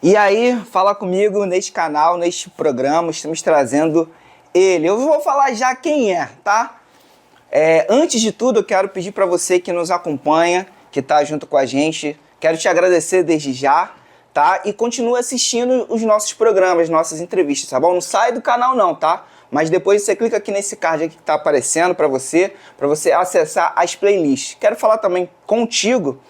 E aí, fala comigo neste canal, neste programa, estamos trazendo ele. Eu vou falar já quem é, tá? Antes de tudo, eu quero pedir para você que nos acompanha, que tá junto com a gente, quero te agradecer desde já, tá? E continue assistindo os nossos programas, nossas entrevistas, tá bom? Não sai do canal não, tá? Mas depois você clica aqui nesse card aqui que tá aparecendo para você acessar as playlists. Quero falar também contigo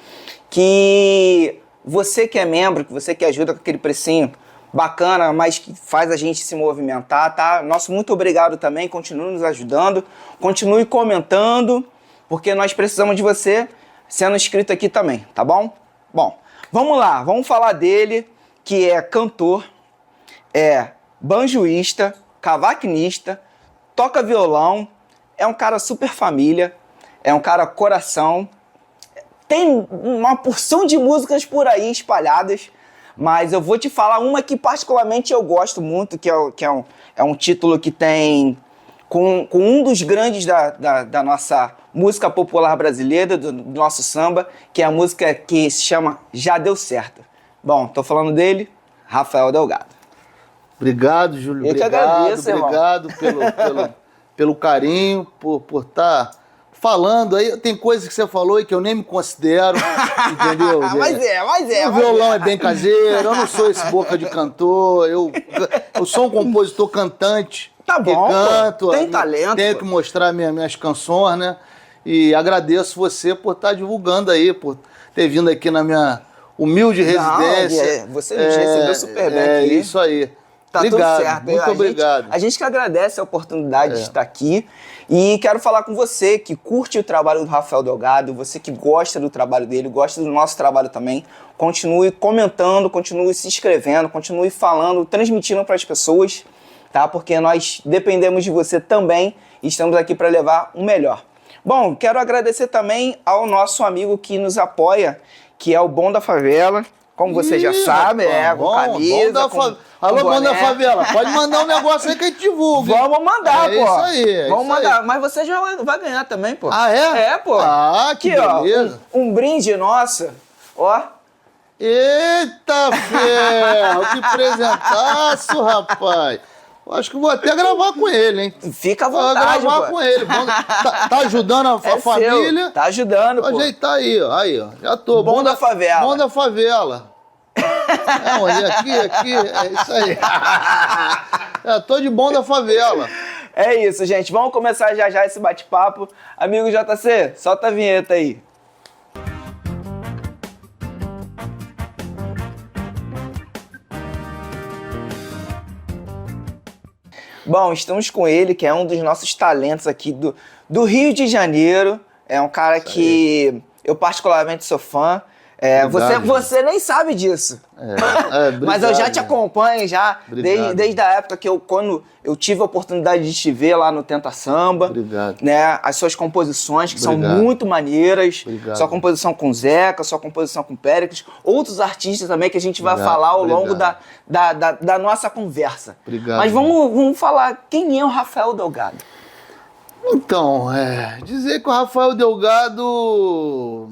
que você que é membro, que você que ajuda com aquele precinho bacana, mas que faz a gente se movimentar, tá? Nosso muito obrigado também, continue nos ajudando, continue comentando, porque nós precisamos de você sendo inscrito aqui também, tá bom? Bom, vamos lá, vamos falar dele, que é cantor, banjoísta, cavaquinista, toca violão, é um cara super família, é um cara coração, tem uma porção de músicas por aí espalhadas, mas eu vou te falar uma que particularmente eu gosto muito, que é um título que tem com um dos grandes da nossa música popular brasileira, do nosso samba, que é a música que se chama Já Deu Certo. Bom, tô falando dele, Rafael Delgado. Obrigado, Júlio. Eu obrigado, que agradeço, obrigado pelo carinho, por estar falando aí. Tem coisas que você falou e que eu nem me considero, entendeu? O violão é bem caseiro, eu não sou esse boca de cantor, eu sou um compositor cantante. Tá bom, que canto, pô, tem talento. Tenho que mostrar minhas canções, né? E agradeço você por estar divulgando aí, por ter vindo aqui na minha humilde residência. Você me recebeu super bem aqui. Isso aí. Tá obrigado, tudo certo. muito obrigado. A gente que agradece a oportunidade de estar aqui e quero falar com você que curte o trabalho do Rafael Delgado, você que gosta do trabalho dele, gosta do nosso trabalho também, continue comentando, continue se inscrevendo, continue falando, transmitindo para as pessoas, tá? Porque nós dependemos de você também e estamos aqui para levar o melhor. Bom, quero agradecer também ao nosso amigo que nos apoia, que é o Bom da Favela. Como você já sabe, com camisa, Alô, Bom da Favela, pode mandar um negócio aí que a gente divulga. Vamos mandar, pô. Isso aí, Vamos mandar. Mas você já vai ganhar também, pô. Ah, é? É, pô. Ah, que beleza. Ó, um brinde nosso, ó. Eita, ferro, que presentaço, rapaz. Acho que vou até gravar com ele, hein? Fica à vontade, vou gravar com ele. Tá ajudando a família. Seu. Tá ajudando, pô. Ajeitar aí, ó. Aí, ó. Já tô. Bom da Favela. Bom da Favela. Aqui, é isso aí. Tô de Bom da Favela. É isso, gente. Vamos começar já esse bate-papo. Amigo JC, solta a vinheta aí. Bom, estamos com ele, que é um dos nossos talentos aqui do Rio de Janeiro. É um cara que eu particularmente sou fã. Você nem sabe disso. Mas eu já te acompanho desde a época quando eu tive a oportunidade de te ver lá no Tenta Samba. Obrigado. Né? As suas composições, que são muito maneiras. Obrigado. Sua composição com Zeca, sua composição com Péricles. Outros artistas também que a gente vai falar ao longo da nossa conversa. Obrigado. Mas vamos falar quem é o Rafael Delgado. Então, dizer que o Rafael Delgado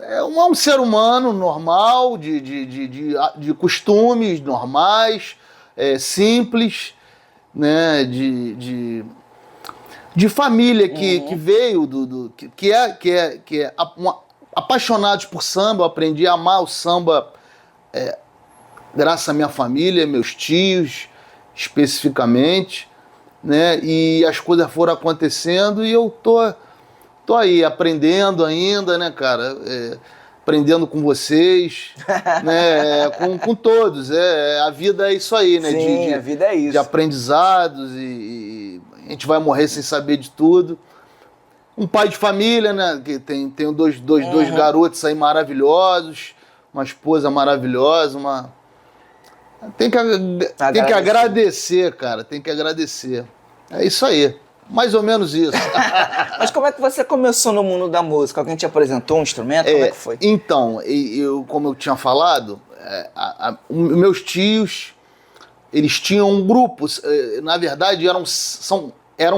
é um ser humano normal, de costumes normais, simples, né, de família que veio que é apaixonados por samba. Eu aprendi a amar o samba graças à minha família, meus tios especificamente, né, e as coisas foram acontecendo e eu tô aí aprendendo ainda, né, cara? Aprendendo com vocês, né? Com todos. A vida é isso aí, né? Sim, a vida é isso. De aprendizados e a gente vai morrer sem saber de tudo. Um pai de família, né? Que tem dois garotos aí maravilhosos, uma esposa maravilhosa, Tem que agradecer, cara. Tem que agradecer. É isso aí. Mais ou menos isso. Mas como é que você começou no mundo da música? Alguém te apresentou um instrumento? Como é que foi? Então, como eu tinha falado, meus tios, eles tinham um grupo. Na verdade, eram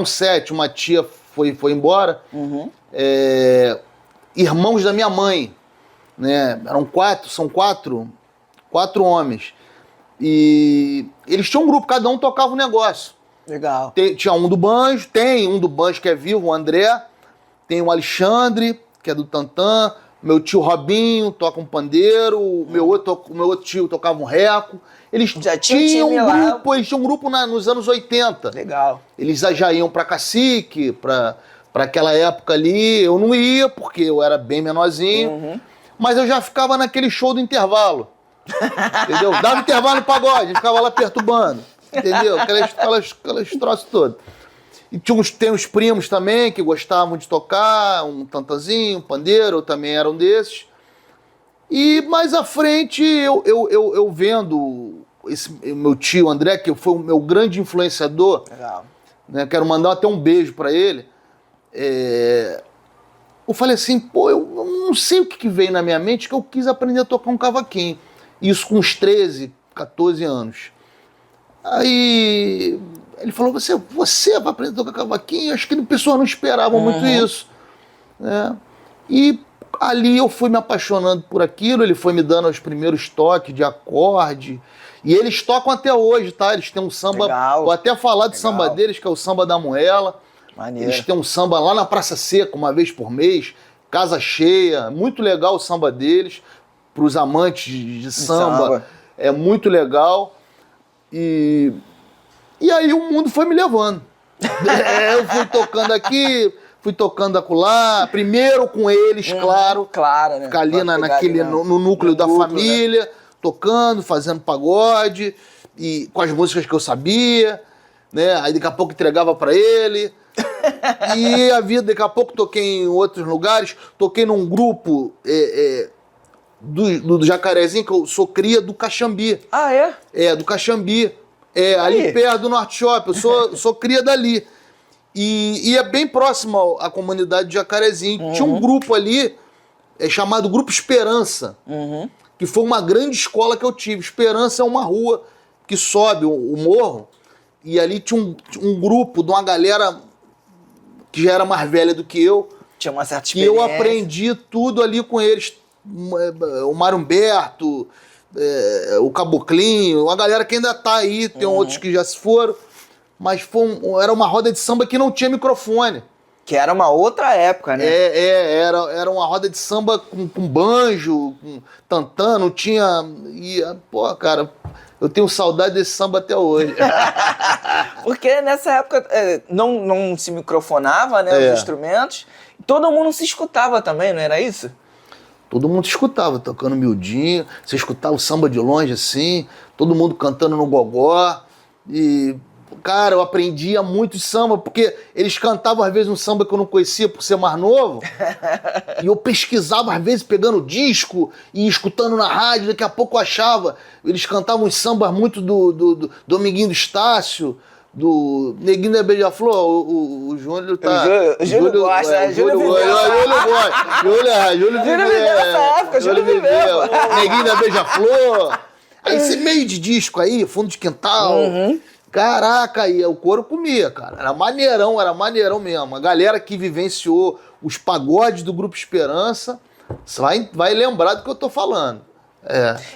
7. Uma tia foi embora. Irmãos da minha mãe, né? São quatro homens. E eles tinham um grupo, cada um tocava um negócio. Legal. Tinha um do banjo, tem um do banjo que é vivo, o André. Tem o Alexandre, que é do tantã. Meu tio Robinho toca um pandeiro. O meu outro tio tocava um reco. Eles Já tinha tinham time um lá. grupo, eles tinham um grupo nos anos 80. Legal. Eles já iam pra Cacique, pra aquela época ali. Eu não ia, porque eu era bem menorzinho. Mas eu já ficava naquele show do intervalo. Entendeu? Dava intervalo no pagode, ficava lá perturbando. Entendeu? Aquelas troços todos. E tem uns primos também que gostavam de tocar, um tantazinho, um pandeiro, eu também era um desses. E mais à frente, eu vendo esse meu tio André, que foi o meu grande influenciador. Legal. Né, quero mandar até um beijo pra ele. Eu falei assim, pô, eu não sei o que veio na minha mente, que eu quis aprender a tocar um cavaquinho. Isso com uns 13, 14 anos. Aí ele falou, você vai aprender a tocar cavaquinho? Acho que as pessoas não esperavam muito isso. Né? E ali eu fui me apaixonando por aquilo, ele foi me dando os primeiros toques de acorde. E eles tocam até hoje, tá? Eles têm um samba, Legal. vou até falar do samba deles, que é o Samba da Moela. Maneiro. Eles têm um samba lá na Praça Seca, uma vez por mês, casa cheia, muito legal o samba deles, para os amantes de samba, é muito legal. E aí o mundo foi me levando. Eu fui tocando aqui, fui tocando acolá, primeiro com eles, claro. Claro, né? Ficar ali no núcleo da família, né? Tocando, fazendo pagode, e com as músicas que eu sabia, né? Aí daqui a pouco entregava pra ele. E daqui a pouco toquei em outros lugares, toquei num grupo do Jacarezinho, que eu sou cria do Caxambi. Ah, é? É, do Caxambi. Ali perto do Norte Shop, eu sou cria dali. E é bem próximo à comunidade de Jacarezinho. Tinha um grupo ali, chamado Grupo Esperança, que foi uma grande escola que eu tive. Esperança é uma rua que sobe o morro, e ali tinha um grupo de uma galera que já era mais velha do que eu. Tinha uma certa E experiência. eu aprendi tudo ali com eles. O Mário Humberto, o Caboclinho, a galera que ainda tá aí, tem outros que já se foram. Mas era uma roda de samba que não tinha microfone. Que era uma outra época, né? Era uma roda de samba com banjo, com tantã, não tinha... Pô, cara, eu tenho saudade desse samba até hoje. Porque nessa época não se microfonava, né, os instrumentos. Todo mundo se escutava também, não era isso? Todo mundo escutava, tocando miudinho. Você escutava o samba de longe assim, todo mundo cantando no gogó. E, cara, eu aprendia muito samba, porque eles cantavam às vezes um samba que eu não conhecia por ser mais novo. E eu pesquisava às vezes pegando disco e escutando na rádio, daqui a pouco eu achava. Eles cantavam uns sambas muito do Dominguinho do Estácio, do Neguinho da Beija-Flor. O Júlio tá... O Júlio gosta, né? Júlio viveu. Júlio viveu nessa época, Júlio viveu. Neguinho da Beija-Flor. Aí esse meio de disco aí, fundo de quintal. Caraca, aí o couro comia, cara. Era maneirão mesmo. A galera que vivenciou os pagodes do Grupo Esperança vai lembrar do que eu tô falando.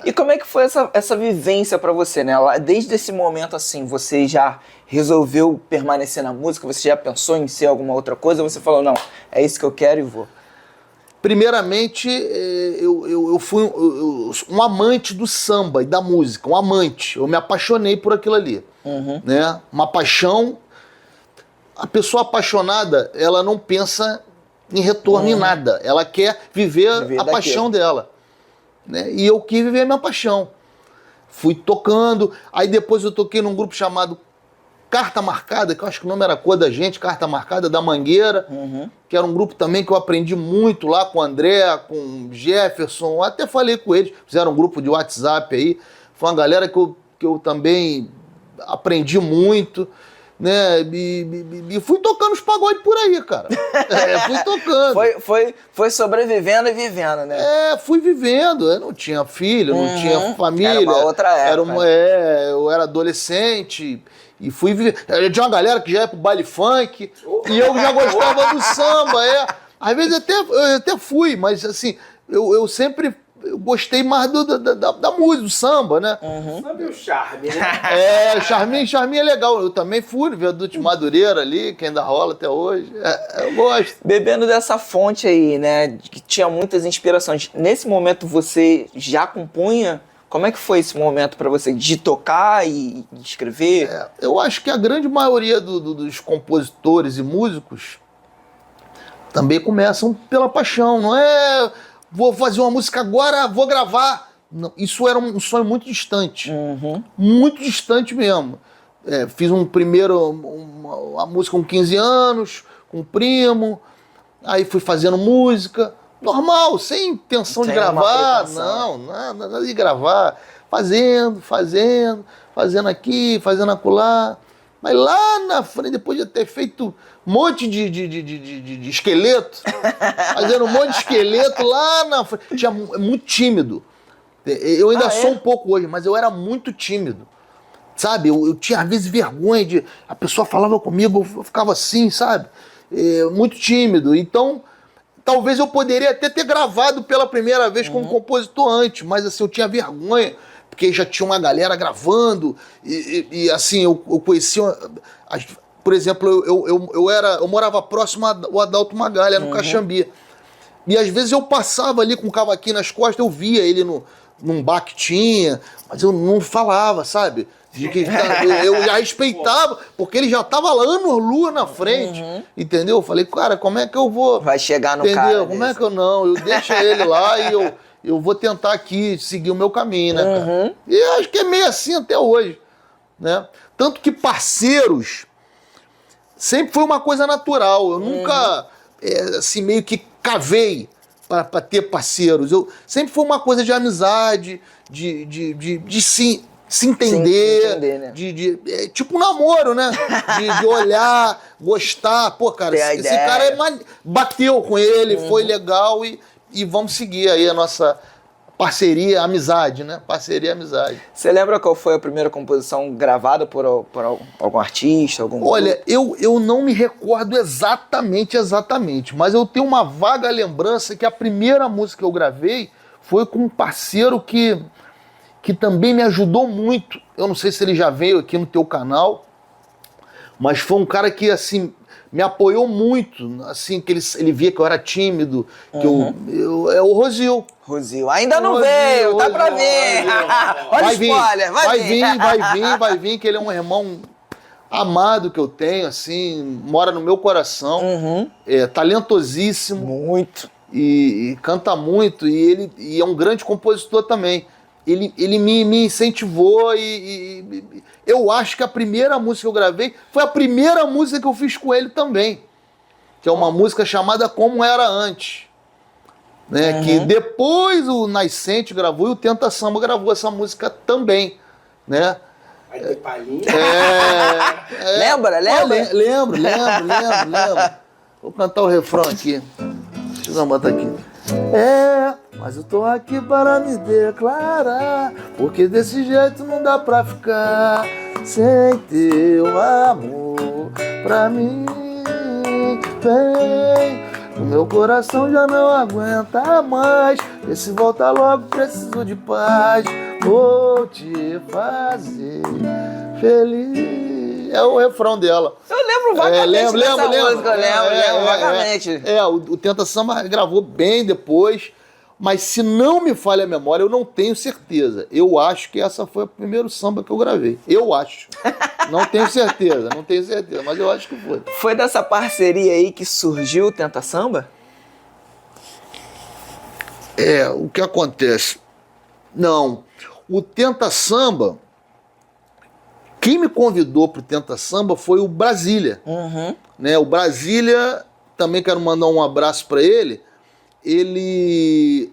E como é que foi essa vivência pra você, né? Desde esse momento, assim, você já resolveu permanecer na música? Você já pensou em ser alguma outra coisa? Ou você falou, não, é isso que eu quero e vou? Primeiramente, eu fui um amante do samba e da música, um amante. Eu me apaixonei por aquilo ali. Né? Uma paixão. A pessoa apaixonada, ela não pensa em retorno em nada. Ela quer viver a paixão dela. Né? E eu quis viver a minha paixão. Fui tocando. Aí depois eu toquei num grupo chamado Carta Marcada, que eu acho que o nome era Cor da Gente, Carta Marcada, da Mangueira, que era um grupo também que eu aprendi muito lá com o André, com o Jefferson, até falei com eles, fizeram um grupo de WhatsApp aí, foi uma galera que eu também aprendi muito, né, e fui tocando os pagodes por aí, cara. Fui tocando. Foi sobrevivendo e vivendo, né? Fui vivendo, eu não tinha filho, não tinha família. Era uma outra época. Eu era adolescente. E fui viver. Tinha uma galera que já ia pro baile funk, e eu já gostava do samba, Às vezes eu até fui, mas assim, eu sempre eu gostei mais da música, do samba, né? Sabe o charme, né? O Charminho é legal. Eu também fui no Viaduto de Madureira ali, que ainda rola até hoje. Eu gosto. Bebendo dessa fonte aí, né, que tinha muitas inspirações. Nesse momento você já compunha? Como é que foi esse momento pra você de tocar e de escrever? Eu acho que a grande maioria dos compositores e músicos também começam pela paixão. Não é vou fazer uma música agora, vou gravar. Não, isso era um sonho muito distante. Muito distante mesmo. Fiz uma música com 15 anos, com um primo. Aí fui fazendo música. Normal, sem intenção de gravar. Não, nada de gravar. Fazendo aqui, fazendo acolá. Mas lá na frente, depois de ter feito um monte de esqueleto, fazendo um monte de esqueleto lá na frente, tinha muito tímido. Eu ainda sou um pouco hoje, mas eu era muito tímido. Sabe? Eu tinha às vezes vergonha de... A pessoa falava comigo, eu ficava assim, sabe? Muito tímido. Então, talvez eu poderia até ter gravado pela primeira vez como compositor antes, mas assim, eu tinha vergonha, porque já tinha uma galera gravando, e assim, eu conhecia... Por exemplo, eu morava próximo ao Adalto Magalha, no Caxambi. E às vezes eu passava ali com o cavaquinho nas costas, eu via ele num bar que tinha, mas eu não falava, sabe? Eu já respeitava, porque ele já estava lá anos-lua na frente, entendeu? Eu falei, cara, como é que eu vou... Vai chegar no entendeu? cara. Como é que eu não? Eu deixo ele lá e eu vou tentar aqui seguir o meu caminho, né, cara? E eu acho que é meio assim até hoje, né? Tanto que parceiros sempre foi uma coisa natural. Eu nunca, assim, meio que cavei para ter parceiros. Eu sempre foi uma coisa de amizade, de se entender, né? tipo um namoro, né? De olhar, gostar. Pô, cara, esse cara bateu com ele, foi legal e vamos seguir aí a nossa parceria, amizade, né? Parceria, amizade. Você lembra qual foi a primeira composição gravada por algum artista? Olha, eu não me recordo exatamente, mas eu tenho uma vaga lembrança que a primeira música que eu gravei foi com um parceiro que também me ajudou muito. Eu não sei se ele já veio aqui no teu canal, mas foi um cara que, assim, me apoiou muito, assim, que ele via que eu era tímido, que é o Rosil. Rosil, ainda não veio, tá pra ver. Olha o spoiler, vai vir, que ele é um irmão amado que eu tenho, assim, mora no meu coração, talentosíssimo. Muito. E canta muito, e é um grande compositor também. Ele me incentivou e eu acho que a primeira música que eu gravei foi a primeira música que eu fiz com ele também, que é uma música chamada Como Era Antes, né? Que depois o Nascente gravou e o Tenta Samba gravou essa música também, né? Vai ter palhinha? Lembra? Lembro. Vou cantar o refrão aqui. Deixa eu botar aqui. Mas eu tô aqui para me declarar, porque desse jeito não dá pra ficar sem teu amor pra mim. Vem, o meu coração já não aguenta mais, e se volta logo preciso de paz, vou te fazer feliz. É o refrão dela. Eu lembro vagamente dessa música, eu lembro vagamente. O Tenta Samba gravou bem depois, mas se não me falha a memória, eu não tenho certeza. Eu acho que essa foi o primeiro samba que eu gravei. Eu acho. Não tenho certeza, mas eu acho que foi. Foi dessa parceria aí que surgiu o Tenta Samba? O que acontece? Não. O Tenta Samba, quem me convidou pro Tenta Samba foi o Brasília. Né? O Brasília, também quero mandar um abraço para ele. Ele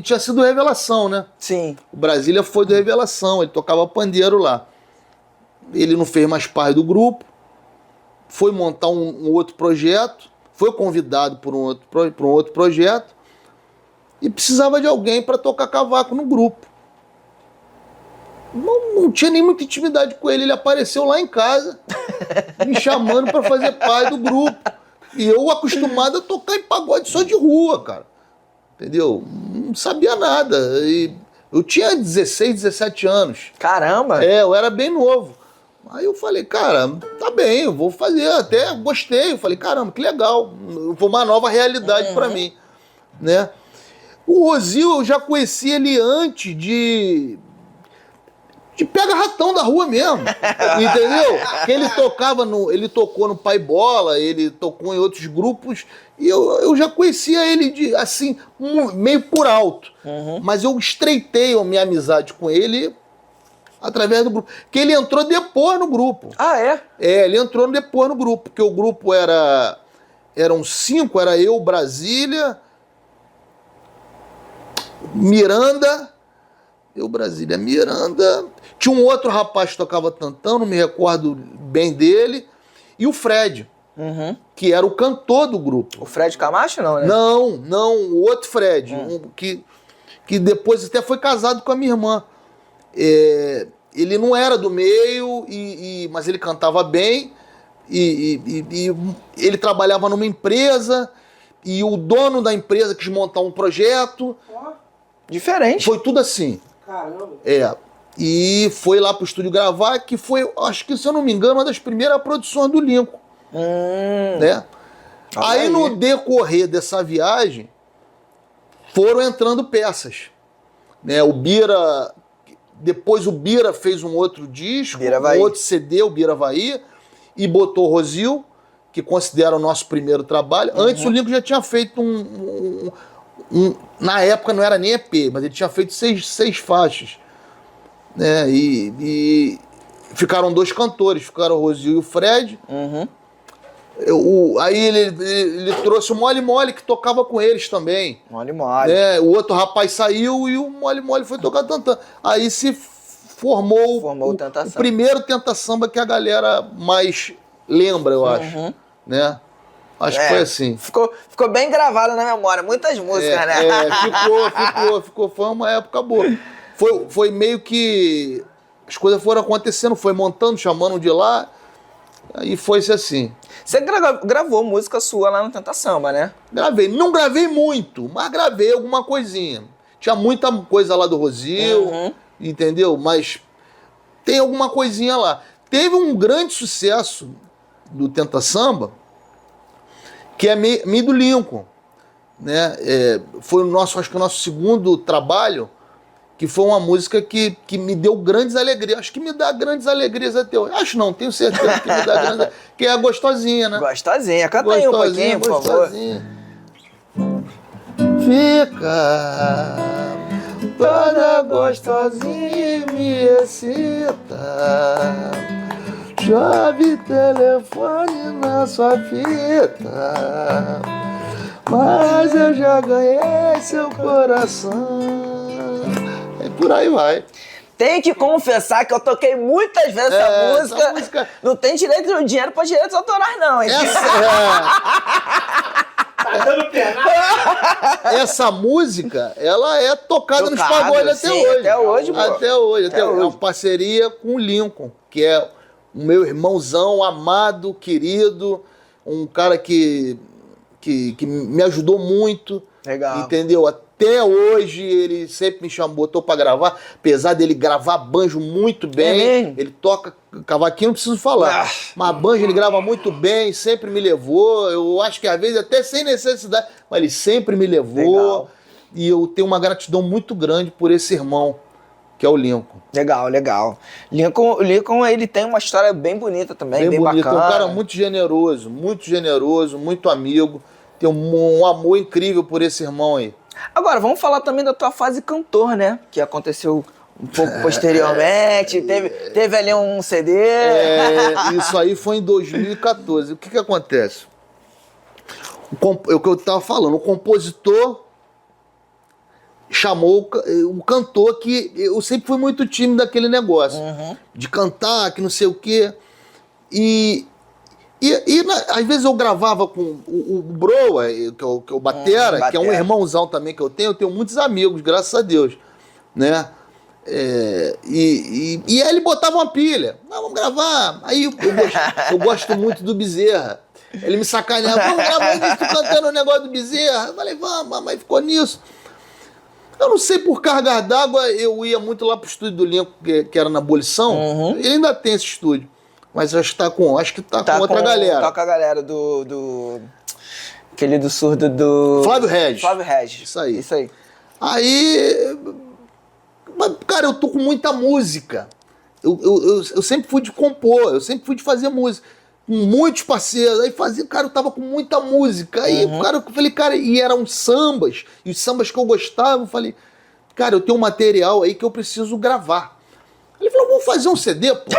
tinha sido Revelação, né? Sim. O Brasília foi do Revelação, ele tocava pandeiro lá. Ele não fez mais parte do grupo, foi montar um outro projeto, foi convidado por um outro projeto e precisava de alguém para tocar cavaco no grupo. Não tinha nem muita intimidade com ele apareceu lá em casa, me chamando para fazer parte do grupo. E eu acostumado a tocar em pagode só de rua, cara. Entendeu? não sabia nada. E eu tinha 16, 17 anos. Caramba! Eu era bem novo. Aí eu falei, cara, tá bem, eu vou fazer. Até gostei. Eu falei, caramba, que legal. Foi uma nova realidade pra mim, né? O Rosil, eu já conheci ele antes de pega-ratão da rua mesmo, entendeu? Que ele tocou no Pai Bola, ele tocou em outros grupos, e eu já conhecia ele, assim, meio por alto. Mas eu estreitei a minha amizade com ele através do grupo. Que ele entrou depois no grupo. Ah, é? Ele entrou depois no grupo, porque o grupo eram 5, era eu, Brasília, Miranda... Miranda. Tinha um outro rapaz que tocava tantão, não me recordo bem dele. E o Fred, que era o cantor do grupo. O Fred Camacho, não, né? Não, o outro Fred, que depois até foi casado com a minha irmã. Ele não era do meio, mas ele cantava bem. E ele trabalhava numa empresa, e o dono da empresa quis montar um projeto. Diferente. Foi tudo assim. Caramba. E foi lá pro estúdio gravar, que foi, acho que, se eu não me engano, uma das primeiras produções do Lincoln. Né? Aí no decorrer dessa viagem, foram entrando peças. Né? O Bira... Depois o Bira fez um outro disco, um outro CD, o Bira Havaí, e botou o Rosil, que considera o nosso primeiro trabalho. Antes o Lincoln já tinha feito na época não era nem EP, mas ele tinha feito 6 faixas. Né? E ficaram 2 cantores, ficaram o Rosil e o Fred. Aí ele trouxe o Mole Mole, que tocava com eles também. Mole Mole. Né? O outro rapaz saiu e o Mole Mole foi tocar tantã. Aí se formou o primeiro Tenta Samba que a galera mais lembra, eu acho. Né? Acho que foi assim. Ficou bem gravado na memória, muitas músicas, né? Ficou. Foi uma época boa. Foi meio que as coisas foram acontecendo, foi montando, chamando de lá, aí foi-se assim. Você gravou música sua lá no Tenta Samba, né? Gravei. Não gravei muito, mas gravei alguma coisinha. Tinha muita coisa lá do Rosil, entendeu? Mas tem alguma coisinha lá. Teve um grande sucesso do Tenta Samba, que é Me do Lincoln, né? Foi acho que o nosso segundo trabalho, que foi uma música que me deu grandes alegrias. Acho que me dá grandes alegrias até hoje. Acho não, tenho certeza que me dá grandes alegrias. Que é a Gostosinha, né? Gostosinha. Canta aí um pouquinho, por favor. Fica toda gostosinha e me excita. Chove telefone na sua fita, mas eu já ganhei seu coração. E por aí vai. Tem que confessar que eu toquei muitas vezes essa música. Não tem dinheiro para direitos autorais, não, hein? Tá dando pena. Essa música, ela é tocada nos pagodes até hoje. Até hoje, pô. Até hoje. É uma parceria com o Lincoln, que é o meu irmãozão amado, querido, um cara que me ajudou muito. Legal. Entendeu? Até hoje ele sempre me chamou, botou pra gravar, apesar dele gravar banjo muito bem. Ele toca cavaquinho, não preciso falar. Mas banjo ele grava muito bem, sempre me levou. Eu acho que às vezes até sem necessidade, mas ele sempre me levou. Legal. E eu tenho uma gratidão muito grande por esse irmão, que é o Lincoln. Legal. Lincoln, ele tem uma história bem bonita também, bem bonito. bacana. É um cara muito generoso, muito amigo. Tem um amor incrível por esse irmão aí. Agora, vamos falar também da tua fase cantor, né? Que aconteceu um pouco posteriormente, teve ali um CD. Isso aí foi em 2014. O que acontece? O que eu estava falando, o compositor chamou o cantor, que eu sempre fui muito tímido daquele negócio, de cantar, que não sei o quê. E às vezes eu gravava com o Broa, que é o Batera, que é um irmãozão também que eu tenho muitos amigos, graças a Deus, né? E aí ele botava uma pilha, vamos gravar. Aí eu gosto muito do Bezerra. Ele me sacaneava, vamos gravar isso, cantando o negócio do Bezerra. Eu falei, vamos, mas ficou nisso. Eu não sei, por carga d'água, eu ia muito lá pro estúdio do Lincoln, que era na Abolição. Ele ainda tem esse estúdio. Mas acho que tá com outra galera. Tá com a galera do... Aquele do surdo do... Flávio Regis. Flávio Regis. Isso aí. Isso aí. Aí... Mas, cara, eu tô com muita música. Eu sempre fui de compor, eu sempre fui de fazer música. Com muitos parceiros. Aí fazia, cara, eu tava com muita música. Aí, cara, eu falei, cara, e eram sambas. E os sambas que eu gostava, eu falei, cara, eu tenho um material aí que eu preciso gravar. Ele falou, vamos fazer um CD, pô.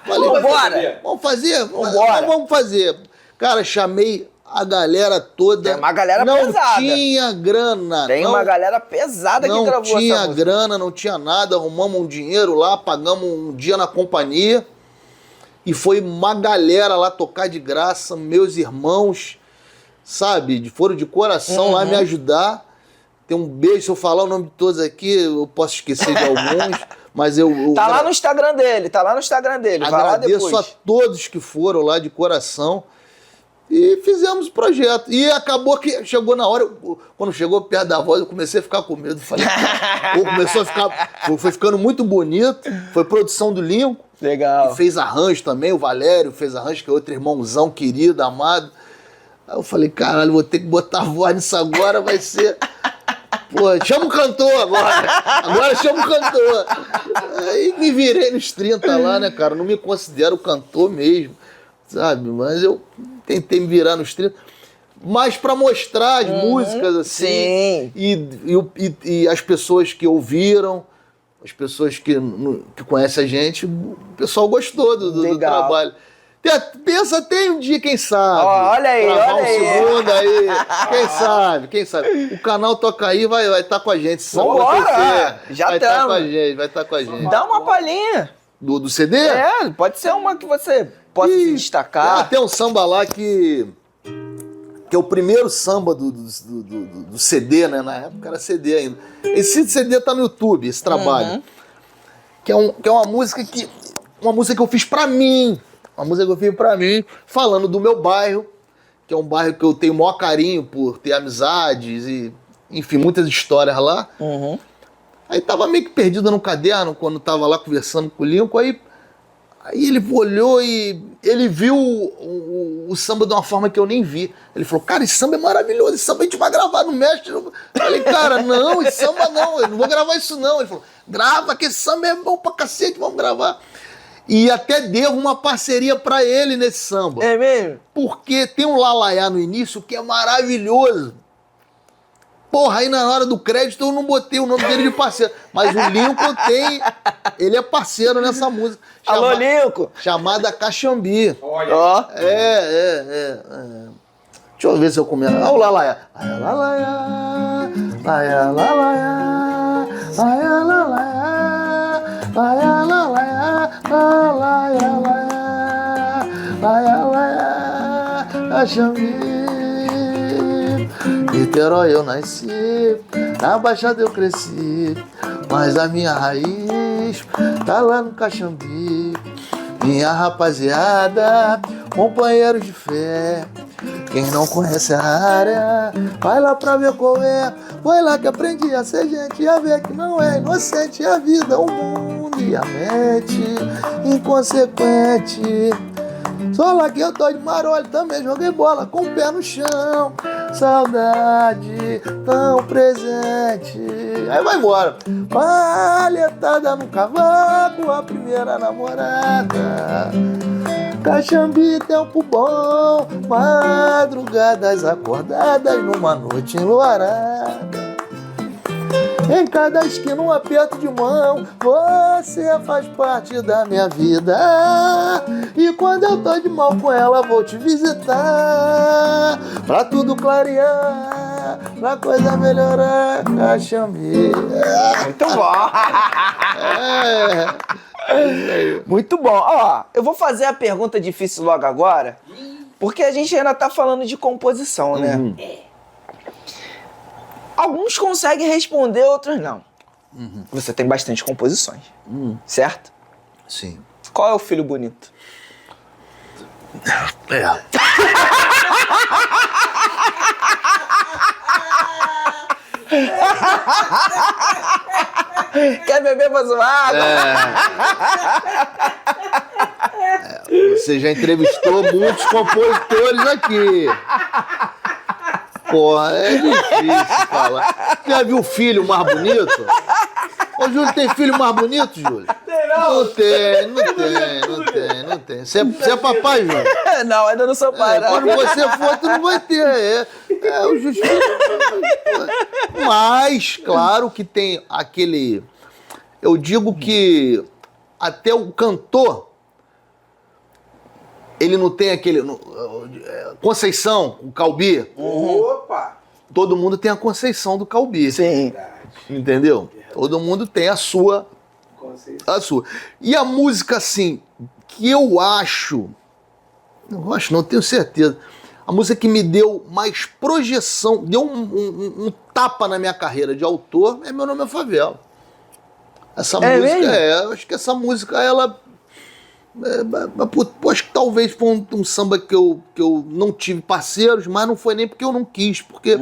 Falei, vambora. Vamos fazer? Vambora. Vamos fazer. Cara, chamei a galera toda. Tem uma galera não pesada. Tinha grana. Tem uma galera pesada que gravou essa música. Não tinha grana, não tinha nada. Arrumamos um dinheiro lá, pagamos um dia na companhia. E foi uma galera lá tocar de graça, meus irmãos, sabe? Foram de coração lá me ajudar. Tem um beijo, se eu falar o nome de todos aqui, eu posso esquecer de alguns. Mas Tá lá no Instagram dele, vai lá depois. Agradeço a todos que foram lá de coração e fizemos o projeto. E acabou que chegou na hora, quando chegou perto da voz, eu comecei a ficar com medo. Falei, começou a ficar, foi ficando muito bonito. Foi produção do Lincoln. Legal. Que fez arranjo também, o Valério fez arranjo, que é outro irmãozão querido, amado. Aí eu falei, caralho, vou ter que botar a voz nisso agora, vai ser... Pô, chama o cantor agora. Agora chama o cantor. Aí me virei nos 30 lá, né, cara? Não me considero cantor mesmo, sabe? Mas eu tentei me virar nos 30. Mas pra mostrar as músicas, assim. Sim. E as pessoas que ouviram, as pessoas que conhecem a gente, o pessoal gostou do trabalho. Pensa, tem um dia, quem sabe. Olha aí, gravar olha um aí. segundo aí. Quem sabe. O canal Toca Aí vai estar com a gente. Se Vambora! Já vai estar tamo. com a gente, vai estar com a gente. Dá uma palhinha. Do CD? É, pode ser uma que você possa se destacar. Tem um samba lá que é o primeiro samba do CD, né? Na época era CD ainda. Esse CD tá no YouTube, esse trabalho. Que é uma música que eu fiz pra mim. Uma música que eu fiz pra mim, falando do meu bairro, que é um bairro que eu tenho o maior carinho por ter amizades e, enfim, muitas histórias lá. Aí tava meio que perdido no caderno, quando tava lá conversando com o Lincoln, aí ele olhou e ele viu o samba de uma forma que eu nem vi. Ele falou, cara, esse samba é maravilhoso, esse samba a gente vai gravar no Mestre. Eu falei, cara, não, esse samba não, eu não vou gravar isso não. Ele falou, grava, que esse samba é bom pra cacete, vamos gravar. E até devo uma parceria pra ele nesse samba. É mesmo? Porque tem um Lalaiá no início que é maravilhoso. Porra, aí na hora do crédito eu não botei o nome dele de parceiro. Mas o Lincoln ele é parceiro nessa música. Alô, Lincoln. Chamada Caxambi. Olha. Ó. Deixa eu ver se eu começo. Olha o Lalaiá. Lalaiá, lalaiá, lalaiá, lalaiá, lalaiá, lalaiá, lalaiá, lalaiá, lalaiá, lalaiá, Caxambi. Niterói eu nasci, na Baixada eu cresci, mas a minha raiz tá lá no Caxambi. Minha rapaziada, companheiros de fé, quem não conhece a área, vai lá pra ver qual é. Foi lá que aprendi a ser gente, a ver que não é inocente a vida, o mundo e a mente inconsequente. Só lá que eu tô de marolho, também joguei bola com o pé no chão. Saudade tão presente. Aí vai embora. Palhetada no cavaco, a primeira namorada. Caxambi, tempo bom, madrugadas acordadas numa noite enluarada. Em cada esquina um aperto de mão, você faz parte da minha vida. E quando eu tô de mal com ela, vou te visitar. Pra tudo clarear, pra coisa melhorar, Caxambi. Muito bom. Muito bom. Ó, eu vou fazer a pergunta difícil logo agora, porque a gente ainda tá falando de composição, né? Alguns conseguem responder, outros não. Você tem bastante composições, certo? Sim. Qual é o filho bonito? Quer beber pra zoar? Você já entrevistou muitos compositores aqui. Porra, é difícil falar. Já viu o filho mais bonito? Ô, Júlio, tem filho mais bonito, Júlio? Não tem. Você é papai, Júlio? Não, ainda não sou pai, não. Quando você for, tu não vai ter. O Justinho. Mas, claro que tem aquele... Eu digo que até o cantor, ele não tem aquele... Conceição, o Calbi. Opa! Todo mundo tem a Conceição do Calbi. Sim. Entendeu? Todo mundo tem a sua. Conceição. A sua. E a música, assim, que eu acho... Não tenho certeza. A música que me deu mais projeção, deu um tapa na minha carreira de autor, é Meu Nome é Favela. Essa música, mesmo? eu acho que essa música, ela... acho que talvez foi um samba que eu não tive parceiros, mas não foi nem porque eu não quis, porque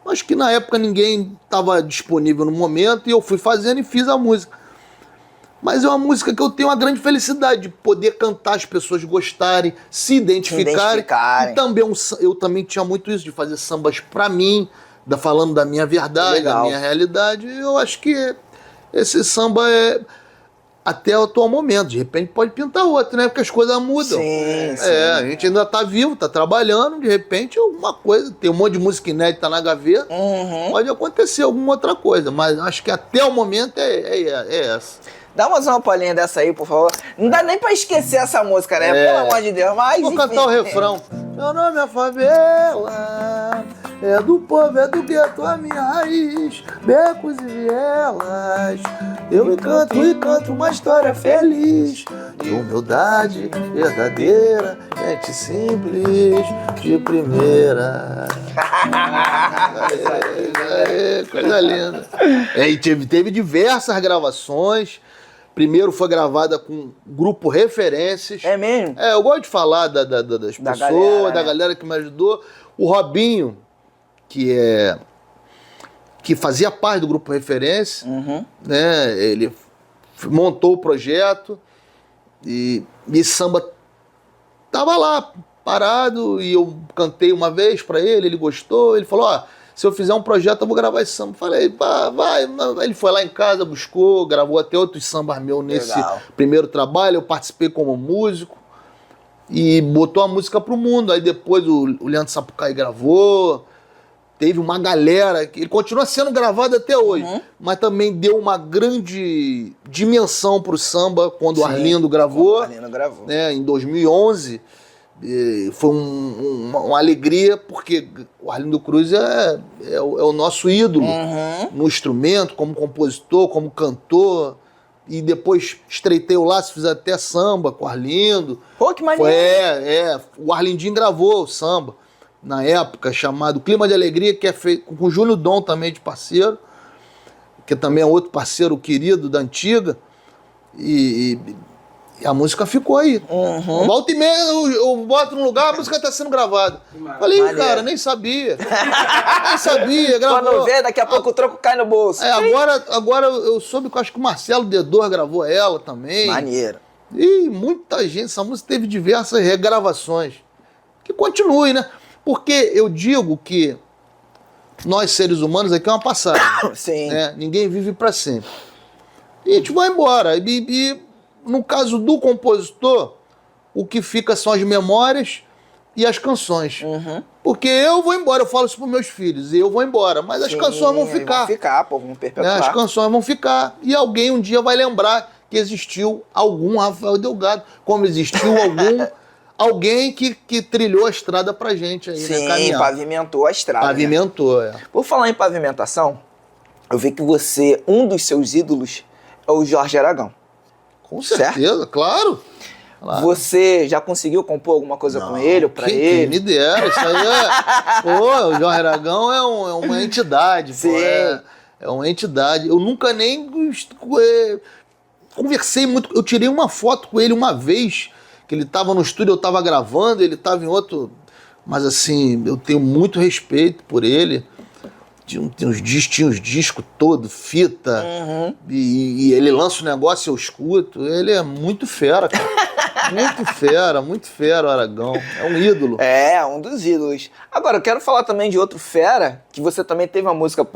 acho que na época ninguém estava disponível no momento e eu fui fazendo e fiz a música. Mas é uma música que eu tenho uma grande felicidade de poder cantar, as pessoas gostarem, se identificarem. E também eu também tinha muito isso de fazer sambas pra mim, falando da minha verdade, da minha realidade. Eu acho que esse samba é até o atual momento. De repente pode pintar outro, né? Porque as coisas mudam. Sim. A gente ainda tá vivo, tá trabalhando, de repente uma coisa, tem um monte de música inédita na gaveta, pode acontecer alguma outra coisa, mas acho que até o momento é essa. Dá uma palhinha dessa aí, por favor. Não dá nem pra esquecer essa música, né? Pelo amor de Deus. Mas, vou enfim. cantar o refrão. Meu nome é Favela, é do povo, é do gueto a minha raiz, becos e vielas. Eu encanto e canto uma história feliz, de humildade verdadeira, gente simples, de primeira. Coisa linda. E teve diversas gravações. Primeiro foi gravada com grupo Referências. É mesmo? Eu gosto de falar das pessoas, galera, da galera que me ajudou. O Robinho, que fazia parte do grupo Referência, né? Ele montou o projeto e samba tava lá, parado, e eu cantei uma vez pra ele, ele gostou, ele falou, se eu fizer um projeto, eu vou gravar esse samba. Falei, vai. Ele foi lá em casa, buscou, gravou até outros sambas meus nesse primeiro trabalho. Eu participei como músico e botou a música pro mundo. Aí depois o Leandro Sapucaí gravou. Teve uma galera, ele continua sendo gravado até hoje, mas também deu uma grande dimensão pro samba quando o Arlindo gravou. Né, em 2011. Foi uma alegria, porque o Arlindo Cruz é o nosso ídolo no instrumento, como compositor, como cantor. E depois estreitei o laço, fiz até samba com o Arlindo. Pô, que maneiro! O Arlindinho gravou o samba na época, chamado Clima de Alegria, que é feito com o Júnior Dom também de parceiro, que também é outro parceiro querido da antiga. E a música ficou aí. Volta e meia, eu boto no lugar, a música tá sendo gravada. Falei, cara, nem sabia. Gravou. Quando vê, daqui a pouco o troco cai no bolso. Agora eu soube que eu acho que o Marcelo D2 gravou ela também. Maneiro. E muita gente, essa música teve diversas regravações. Que continue, né? Porque eu digo que nós, seres humanos, aqui é uma passagem. Sim. Né? Ninguém vive pra sempre. E a gente vai embora. E no caso do compositor, o que fica são as memórias e as canções. Porque eu vou embora, eu falo isso pros meus filhos, eu vou embora, mas as canções vão ficar. Vão ficar, pô, vão perpetuar. As canções vão ficar. E alguém um dia vai lembrar que existiu algum Rafael Delgado, como existiu alguém que trilhou a estrada pra gente aí, né? Sim, pavimentou a estrada. Pavimentou, Por falar em pavimentação, eu vi que um dos seus ídolos é o Jorge Aragão. Com certeza, certo? Claro. Você já conseguiu compor alguma coisa com ele ou pra ele? Quem me dera, isso aí o Jorge Aragão é uma entidade. Sim. É uma entidade. Eu nunca nem conversei muito. Eu tirei uma foto com ele uma vez, que ele estava no estúdio, eu estava gravando, ele estava em outro... Mas assim, eu tenho muito respeito por ele. tinha uns discos todo, fita, e ele lança o negócio e eu escuto. Ele é muito fera, cara. muito fera o Aragão. É um ídolo. É, um dos ídolos. Agora, eu quero falar também de outro fera, que você também teve uma música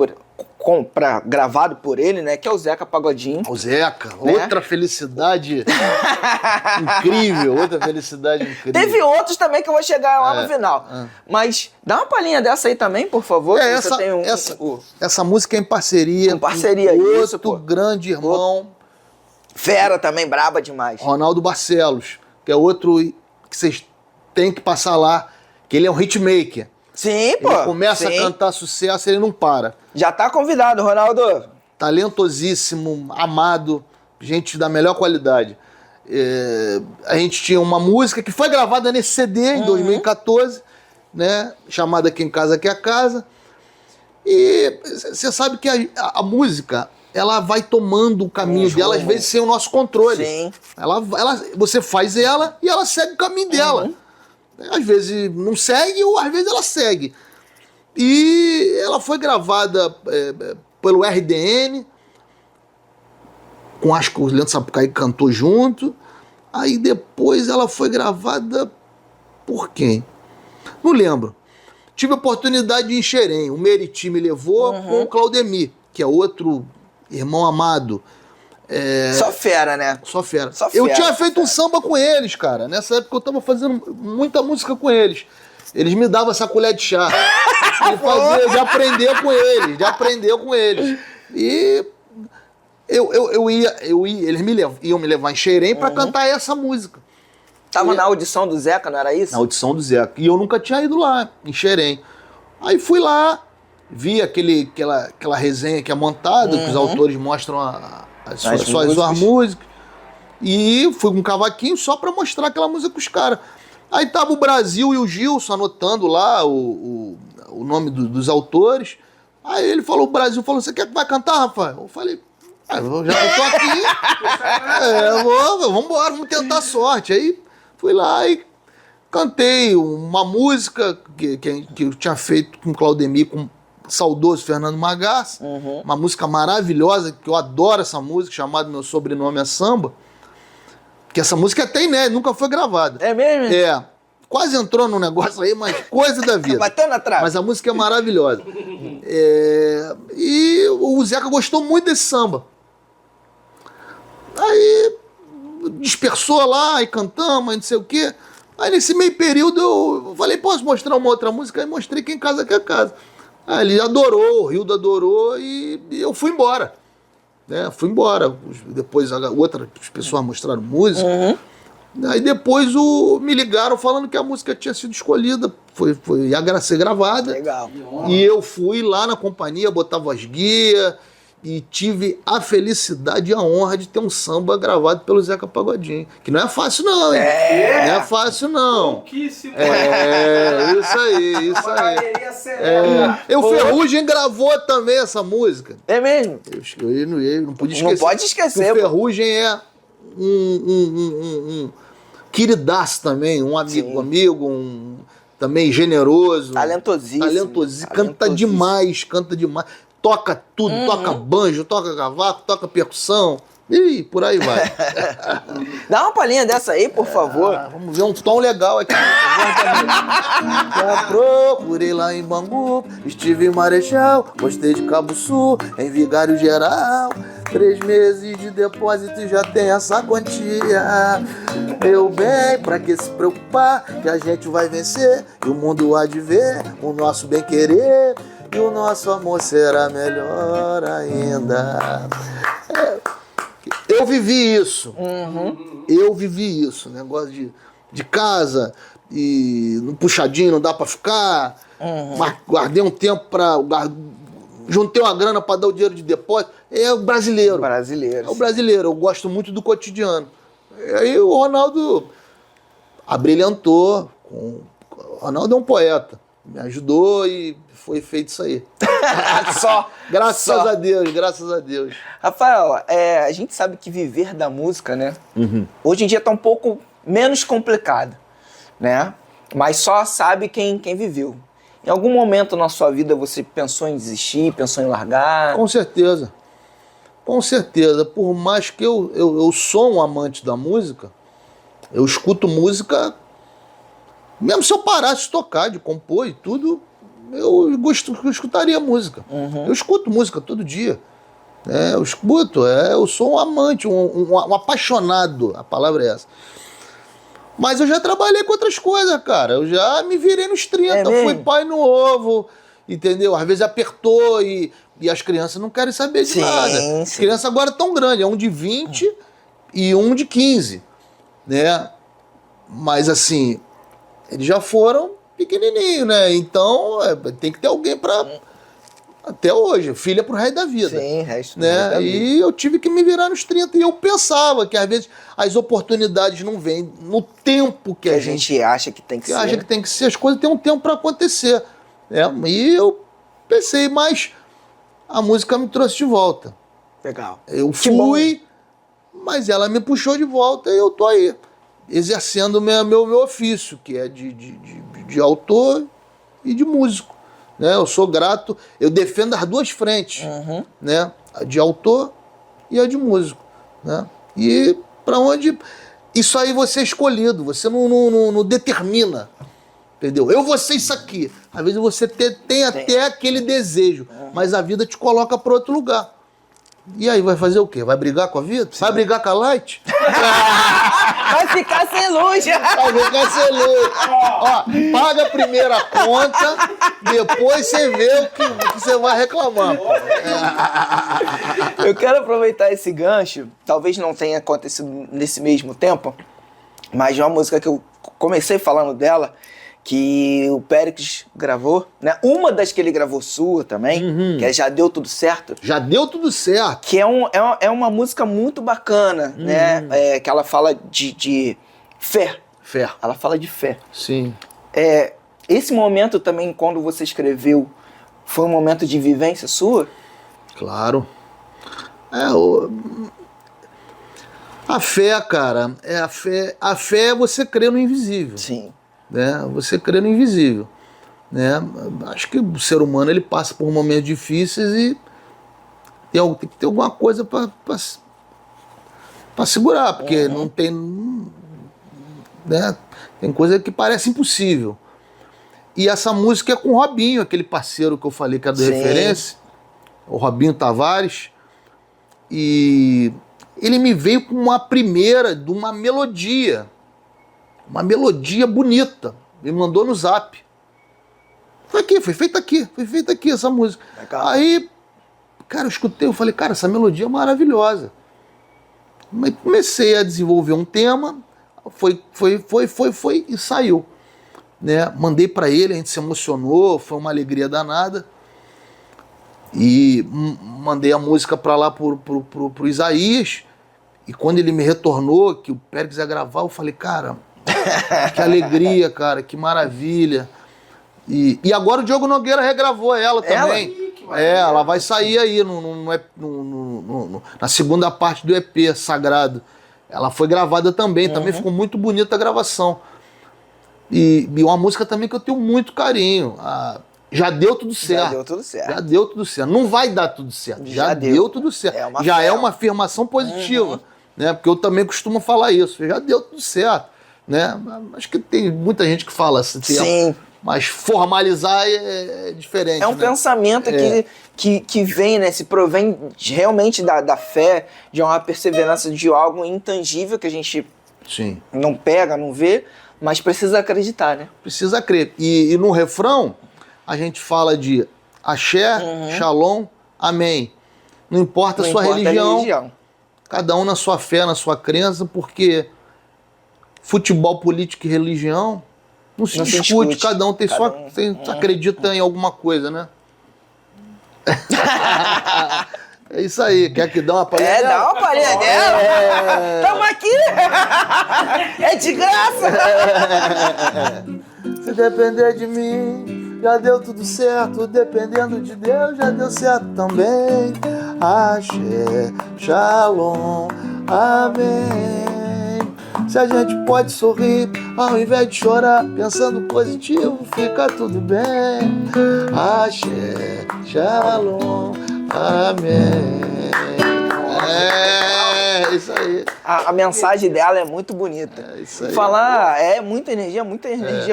gravado por ele, né? Que é o Zeca Pagodinho. O Zeca, Né? outra felicidade incrível, outra felicidade incrível. Teve outros também que eu vou chegar lá no final. Mas dá uma palhinha dessa aí também, por favor. É, que você tem essa música é em parceria. Em parceria, com isso, outro pô. grande irmão, Fera também, braba demais. Ronaldo Barcelos, que é outro que vocês têm que passar lá, que ele é um hitmaker. Sim, pô. Ele começa sim. a cantar sucesso, ele não para. Já tá convidado, Ronaldo. Talentosíssimo, amado, gente da melhor qualidade. A gente tinha uma música que foi gravada nesse CD em 2014, né? Chamada Aqui em Casa, Aqui é Casa. E você sabe que a música, ela vai tomando o caminho dela, às vezes sem o nosso controle. Sim. Você faz ela e ela segue o caminho dela. Às vezes não segue ou às vezes ela segue. E ela foi gravada pelo RDN, acho que o Leandro Sapucaí cantou junto. Aí depois ela foi gravada por quem? Não lembro. Tive a oportunidade de ir em Xerém. O Meriti me levou com o Claudemir, que é outro irmão amado. Só fera, né? Só fera. Só Eu fera, tinha só feito um samba com eles, cara. Nessa época eu tava fazendo muita música com eles. Eles me davam essa colher de chá. De aprender com eles. E eles iam me levar em Xerém pra cantar essa música. Tava na audição do Zeca, não era isso? Na audição do Zeca. E eu nunca tinha ido lá, em Xerém. Aí fui lá, vi aquela resenha que é montada, que os autores mostram as suas músicas. E fui com um cavaquinho só pra mostrar aquela música com os caras. Aí tava o Brasil e o Gilson anotando lá o nome dos autores. Aí ele falou, o Brasil falou, você vai cantar, Rafael? Eu falei, já que eu tô aqui, vambora, vamos tentar a sorte. Aí fui lá e cantei uma música que eu tinha feito com o Claudemir, com o saudoso Fernando Magassa, uma música maravilhosa, que eu adoro essa música, chamada Meu Sobrenome é Samba, que essa música até inédita, nunca foi gravada. É mesmo? Quase entrou no negócio aí, mas coisa da vida. Batendo atrás. Mas a música é maravilhosa. E o Zeca gostou muito desse samba. Aí dispersou lá e cantamos, não sei o quê. Aí nesse meio período eu falei, posso mostrar uma outra música? Aí mostrei Quem Casa Quer Casa. Aí ele adorou, o Rildo adorou e eu fui embora. Fui embora. Depois outras pessoas mostraram música. Aí depois me ligaram falando que a música tinha sido escolhida, ia ser gravada. Legal. E eu fui lá na companhia, botar voz guia e tive a felicidade e a honra de ter um samba gravado pelo Zeca Pagodinho. Que não é fácil não, hein? Não é fácil não. Pouquíssimo. Isso aí. O Ferrugem gravou também essa música. É mesmo? Eu não podia esquecer. Não pode esquecer. O Ferrugem é um queridaço também, um amigo, também generoso. Talentosíssimo. Canta demais. Toca tudo, toca banjo, toca cavaco, toca percussão. E por aí vai. Dá uma palhinha dessa aí, por favor. Vamos ver um tom legal aqui. Já procurei lá em Bangu, estive em Marechal, gostei de Cabo Sul, em Vigário Geral. 3 meses de depósito e já tem essa quantia. Meu bem, pra que se preocupar, que a gente vai vencer e o mundo há de ver o nosso bem querer e o nosso amor será melhor ainda. Eu vivi isso. Negócio de casa e no puxadinho não dá pra ficar. Mas guardei um tempo juntei uma grana pra dar o dinheiro de depósito. É o brasileiro. É o brasileiro. Eu gosto muito do cotidiano. E aí o Ronaldo abrilhantou. O Ronaldo é um poeta. Me ajudou e foi feito isso aí. Graças a Deus. Rafael, a gente sabe que viver da música, né? Hoje em dia tá um pouco menos complicado, né? Mas só sabe quem viveu. Em algum momento na sua vida você pensou em desistir, pensou em largar? Com certeza. Com certeza. Por mais que eu sou um amante da música, eu escuto música, mesmo se eu parasse de tocar, de compor e tudo, eu escutaria música. Eu escuto música todo dia. Eu escuto, eu sou um amante, um apaixonado, a palavra é essa. Mas eu já trabalhei com outras coisas, cara. Eu já me virei nos 30, fui pai no ovo, entendeu? Às vezes apertou e as crianças não querem saber de nada. As crianças agora estão grandes, é um de 20 e um de 15, né? Mas assim, eles já foram pequenininhos, né? Então tem que ter alguém pra... Até hoje, filha pro resto da vida. Sim, resto né? da vida. E eu tive que me virar nos 30. E eu pensava que às vezes as oportunidades não vêm no tempo que a gente acha que tem que ser. Acha que tem que ser. As coisas têm um tempo para acontecer. Né? E eu pensei, mas a música me trouxe de volta. Legal. Eu fui, mas ela me puxou de volta e eu tô aí, exercendo meu ofício, que é de autor e de músico. Né? Eu sou grato, eu defendo as duas frentes, né? A de autor e a de músico. Né? E para onde... Isso aí você é escolhido, você não determina. Entendeu? Eu vou ser isso aqui. Às vezes você tem até aquele desejo, mas a vida te coloca para outro lugar. E aí, vai fazer o quê? Vai brigar com a vida? Vai brigar com a Light? Vai ficar sem luz. Vai ficar sem luz. Ó, paga a primeira conta, depois você vê o que você vai reclamar. Pô. Eu quero aproveitar esse gancho, talvez não tenha acontecido nesse mesmo tempo, mas de uma música que eu comecei falando dela, que o Péricles gravou, né? Uma das que ele gravou sua também, que é Já Deu Tudo Certo. Já Deu Tudo Certo. Que é uma música muito bacana, né? Que ela fala de fé. Fé. Ela fala de fé. Sim. Esse momento também, quando você escreveu, foi um momento de vivência sua? Claro. A fé, cara, a fé é você crer no invisível. Sim. Né? Você crê no invisível, né? Acho que o ser humano ele passa por momentos difíceis e tem que ter alguma coisa para segurar, porque não tem, né? Tem coisa que parece impossível. E essa música é com o Robinho, aquele parceiro que eu falei que era do Referência, o Robinho Tavares, e ele me veio com uma primeira de uma melodia bonita, me mandou no Zap. Foi feita aqui essa música. Legal. Aí, cara, eu escutei, eu falei, cara, essa melodia é maravilhosa. Mas comecei a desenvolver um tema, foi e saiu. Né? Mandei pra ele, a gente se emocionou, foi uma alegria danada. E mandei a música pra lá pro Isaías, e quando ele me retornou, que o Pérez ia gravar, eu falei, cara... Que alegria, cara, que maravilha. E agora o Diogo Nogueira regravou ela também. Ela vai sair aí na segunda parte do EP Sagrado. Ela foi gravada também ficou muito bonita a gravação. E uma música também que eu tenho muito carinho. Já Deu Tudo Certo. Já Deu Tudo Certo. Já deu tudo certo. Não vai dar tudo certo. Já deu tudo certo. É uma afirmação positiva. Né? Porque eu também costumo falar isso. Já deu tudo certo. Né? Acho que tem muita gente que fala assim, Sim. Mas formalizar é diferente. É um pensamento que vem, né? Se provém realmente da fé, de uma perseverança de algo intangível que a gente não pega, não vê, mas precisa acreditar, né? Precisa crer. E no refrão, a gente fala de axé, shalom, amém. Não importa a sua religião, cada um na sua fé, na sua crença, porque futebol, política e religião não se discute. Cada um acredita em alguma coisa, né? É isso aí. Quer que dê uma palhinha dela? Dá uma palhinha dela. Tamo aqui. É de graça. Se depender de mim, já deu tudo certo. Dependendo de Deus, já deu certo também. Axé, shalom, amém. Se a gente pode sorrir ao invés de chorar, pensando positivo, fica tudo bem. Axé, shalom, amém. É, isso aí. A mensagem dela é muito bonita. É isso aí. Falar muita energia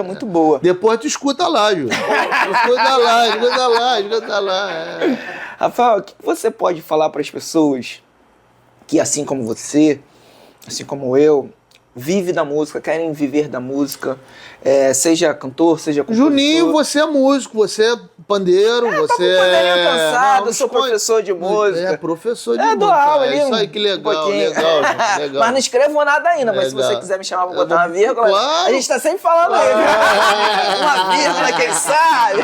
muito boa. Depois tu escuta lá, Ju. Escuta lá. É. Rafael, o que você pode falar para as pessoas que, assim como você, assim como eu, vive da música, querem viver da música, seja cantor, seja compositor? Juninho, você é músico, você é pandeiro, você pandeirinho é... cansado, eu sou professor de música. É, professor de música. Dou aula ali. Isso aí, que legal, legal, gente, legal. Mas não escrevo nada ainda, mas se Legal. você quiser me chamar pra botar uma vírgula, Claro. a gente tá sempre falando aí. Uma vírgula, quem sabe?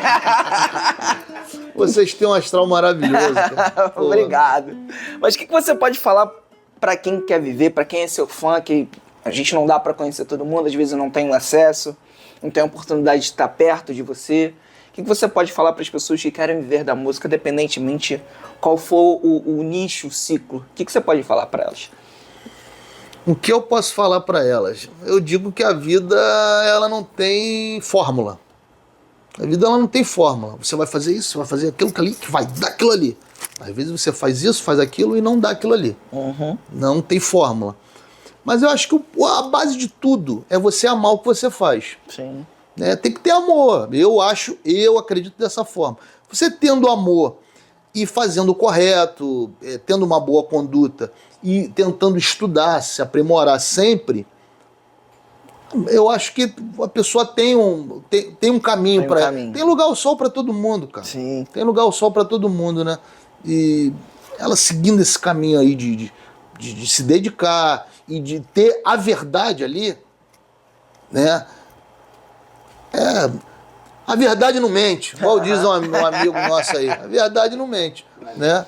Vocês têm um astral maravilhoso. Cara. Pô. Obrigado. Mas o que você pode falar pra quem quer viver, pra quem é seu fã, que a gente não dá pra conhecer todo mundo, às vezes não tem acesso, não tem a oportunidade de estar perto de você. O que você pode falar para as pessoas que querem viver da música, independentemente qual for o nicho, o ciclo? O que você pode falar para elas? O que eu posso falar para elas? Eu digo que a vida, ela não tem fórmula. A vida, ela não tem fórmula. Você vai fazer isso, você vai fazer aquilo ali, que vai dar aquilo ali. Às vezes você faz isso, faz aquilo e não dá aquilo ali. Uhum. Não tem fórmula. Mas eu acho que a base de tudo é você amar o que você faz. Sim. Tem que ter amor. Eu acredito dessa forma. Você tendo amor e fazendo o correto, tendo uma boa conduta e tentando estudar, se aprimorar sempre, eu acho que a pessoa tem um caminho para ela. Tem lugar ao sol para todo mundo, cara. Sim. Tem lugar ao sol para todo mundo, né? E ela seguindo esse caminho aí de se dedicar e de ter a verdade ali, né? A verdade não mente, igual diz um amigo nosso aí, a verdade não mente, né?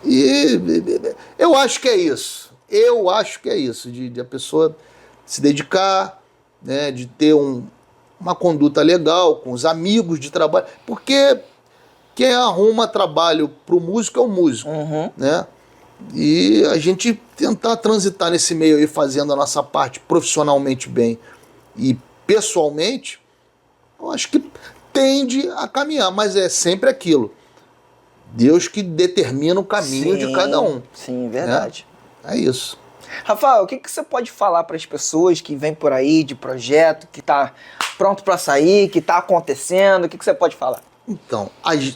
E eu acho que é isso, de a pessoa se dedicar, né? De ter uma conduta legal com os amigos de trabalho, porque quem arruma trabalho pro músico é o músico, né? E a gente tentar transitar nesse meio aí, fazendo a nossa parte profissionalmente bem e pessoalmente, eu acho que tende a caminhar, mas é sempre aquilo. Deus que determina o caminho de cada um. Sim, verdade. É isso. Rafael, o que você pode falar para as pessoas que vêm por aí de projeto, que tá pronto para sair, que tá acontecendo? O que você pode falar? Então,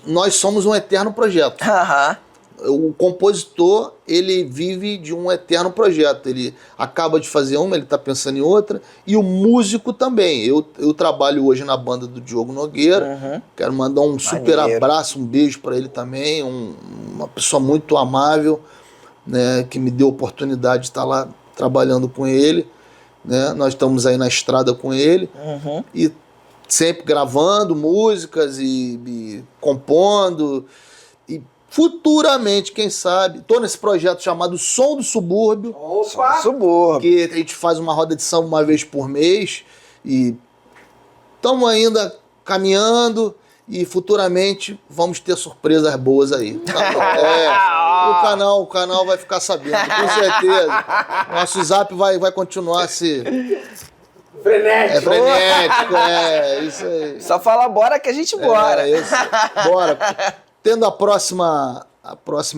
nós somos um eterno projeto. Aham. O compositor, ele vive de um eterno projeto. Ele acaba de fazer uma, ele está pensando em outra. E o músico também. Eu trabalho hoje na banda do Diogo Nogueira. Quero mandar um super abraço, um beijo para ele também. Uma pessoa muito amável, né, que me deu a oportunidade de estar lá trabalhando com ele. Né? Nós estamos aí na estrada com ele. E sempre gravando músicas e compondo. E futuramente, quem sabe, estou nesse projeto chamado Som do Subúrbio. Opa! Subúrbio. Que a gente faz uma roda de samba uma vez por mês. E estamos ainda caminhando e futuramente vamos ter surpresas boas aí. O canal vai ficar sabendo, com certeza. Nosso zap vai continuar se... Frenético. Frenético, isso aí. Só fala bora que a gente bora. Bora. Tendo a próxima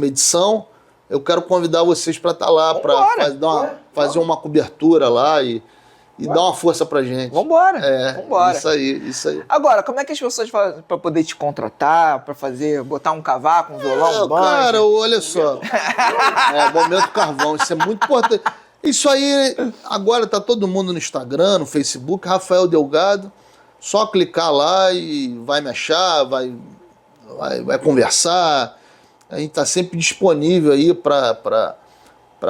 edição, eu quero convidar vocês para estar lá, para fazer uma cobertura lá e dar uma força pra gente. Vambora. Vambora. Isso aí. Agora, como é que as pessoas fazem pra poder te contratar, pra botar um cavaco, um violão, um banjo? Cara, olha só. Momento carvão, isso é muito importante. Isso aí, agora tá todo mundo no Instagram, no Facebook, Rafael Delgado. Só clicar lá e vai me achar, vai conversar. A gente tá sempre disponível aí para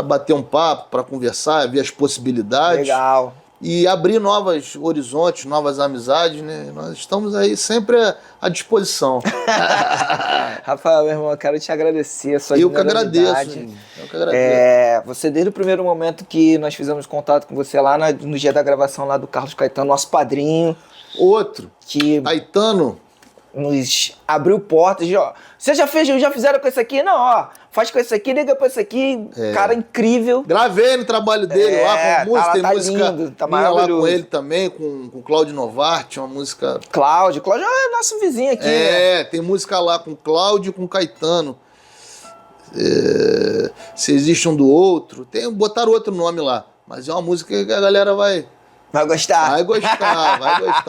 bater um papo, para conversar, ver as possibilidades. Legal. E abrir novos horizontes, novas amizades, né? Nós estamos aí sempre à disposição. Rafael, meu irmão, eu quero te agradecer a sua Eu que agradeço. Você, desde o primeiro momento que nós fizemos contato com você lá no dia da gravação lá do Carlos Caetano, nosso padrinho. Outro, que Caetano, nos abriu portas. Ó, já fizeram com esse aqui? Não, ó. faz com esse aqui, liga pra esse aqui. Cara incrível. Gravei no trabalho dele lá com música, tem tá música lindo, tá minha lá com maravilhoso. ele também, com o Cláudio Novarte, uma música... Cláudio é nosso vizinho aqui, né? Tem música lá com o Cláudio e com o Caetano. Se existe um do outro, botaram outro nome lá, mas é uma música que a galera vai gostar. Vai gostar.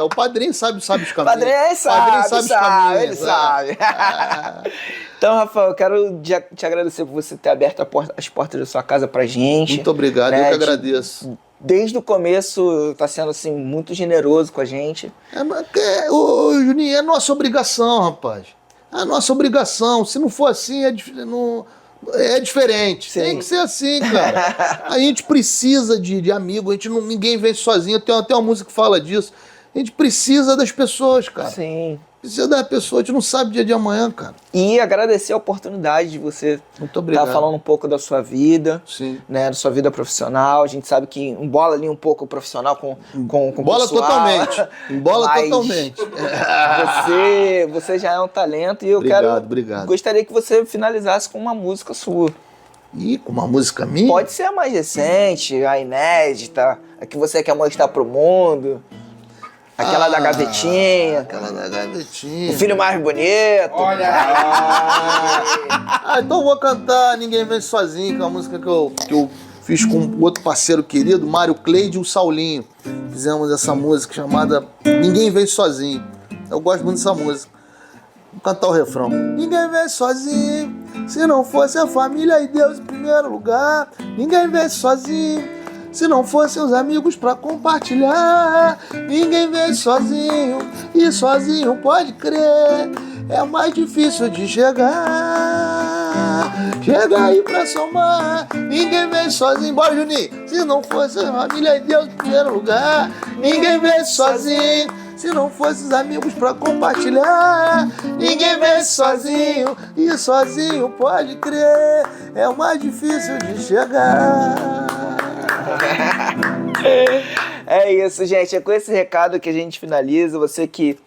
O padrinho sabe os caminhos. O padrinho sabe os caminhos. Ele sabe. Então, Rafael, eu quero te agradecer por você ter aberto as portas da sua casa pra gente. Muito obrigado, né? Eu que agradeço. Desde o começo, tá sendo assim, muito generoso com a gente. Juninho, é nossa obrigação, rapaz. É nossa obrigação. Se não for assim, é diferente. Sim. Tem que ser assim, cara. A gente precisa de amigo, ninguém vem sozinho. Tem até uma música que fala disso. A gente precisa das pessoas, cara. Sim. Precisa das pessoas, a gente não sabe o dia de amanhã, cara. E agradecer a oportunidade de você estar falando um pouco da sua vida, Sim. né, da sua vida profissional. A gente sabe que embola ali um pouco o profissional com Embola pessoal. totalmente. Embola totalmente. Você já é um talento e eu Obrigado. gostaria que você finalizasse com uma música sua. Ih, com uma música minha? Pode ser a mais recente, a inédita, a que você quer mostrar pro mundo. Aquela da gavetinha. Aquela da gavetinha. O filho mais bonito. Olha! Então eu vou cantar Ninguém Vem Sozinho, que é uma música que eu fiz com outro parceiro querido, Mário Cleide e o Saulinho. Fizemos essa música chamada Ninguém Vem Sozinho. Eu gosto muito dessa música. Vou cantar o refrão. Ninguém vem sozinho, se não fosse a família e Deus em primeiro lugar. Ninguém vem sozinho, se não fossem os amigos pra compartilhar. Ninguém vem sozinho, e sozinho pode crer, é mais difícil de chegar. Chega aí pra somar. Ninguém vem sozinho, bora Juninho. Se não fosse a família e Deus em primeiro lugar. Ninguém vem sozinho, se não fosse os amigos pra compartilhar. Ninguém vem sozinho, e sozinho pode crer, é o mais difícil de chegar. É isso, gente. É com esse recado que a gente finaliza. Você que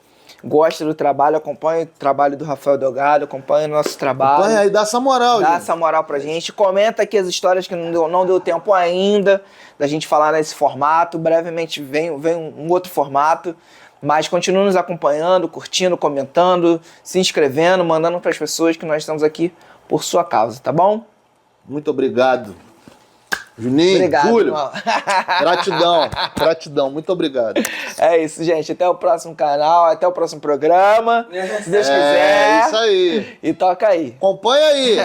gosta do trabalho, acompanha o trabalho do Rafael Delgado, acompanha o nosso trabalho. Acompanha aí, dá essa moral, Dá gente. essa moral pra gente. Comenta aqui as histórias que não deu tempo ainda da gente falar nesse formato. Brevemente vem um outro formato. Mas continue nos acompanhando, curtindo, comentando, se inscrevendo, mandando para as pessoas que nós estamos aqui por sua causa, tá bom? Muito obrigado. Juninho, Obrigado, Júlio, irmão. gratidão, muito obrigado. É isso, gente. Até o próximo canal, até o próximo programa. Se Deus quiser. É isso aí. E toca aí. Acompanha aí.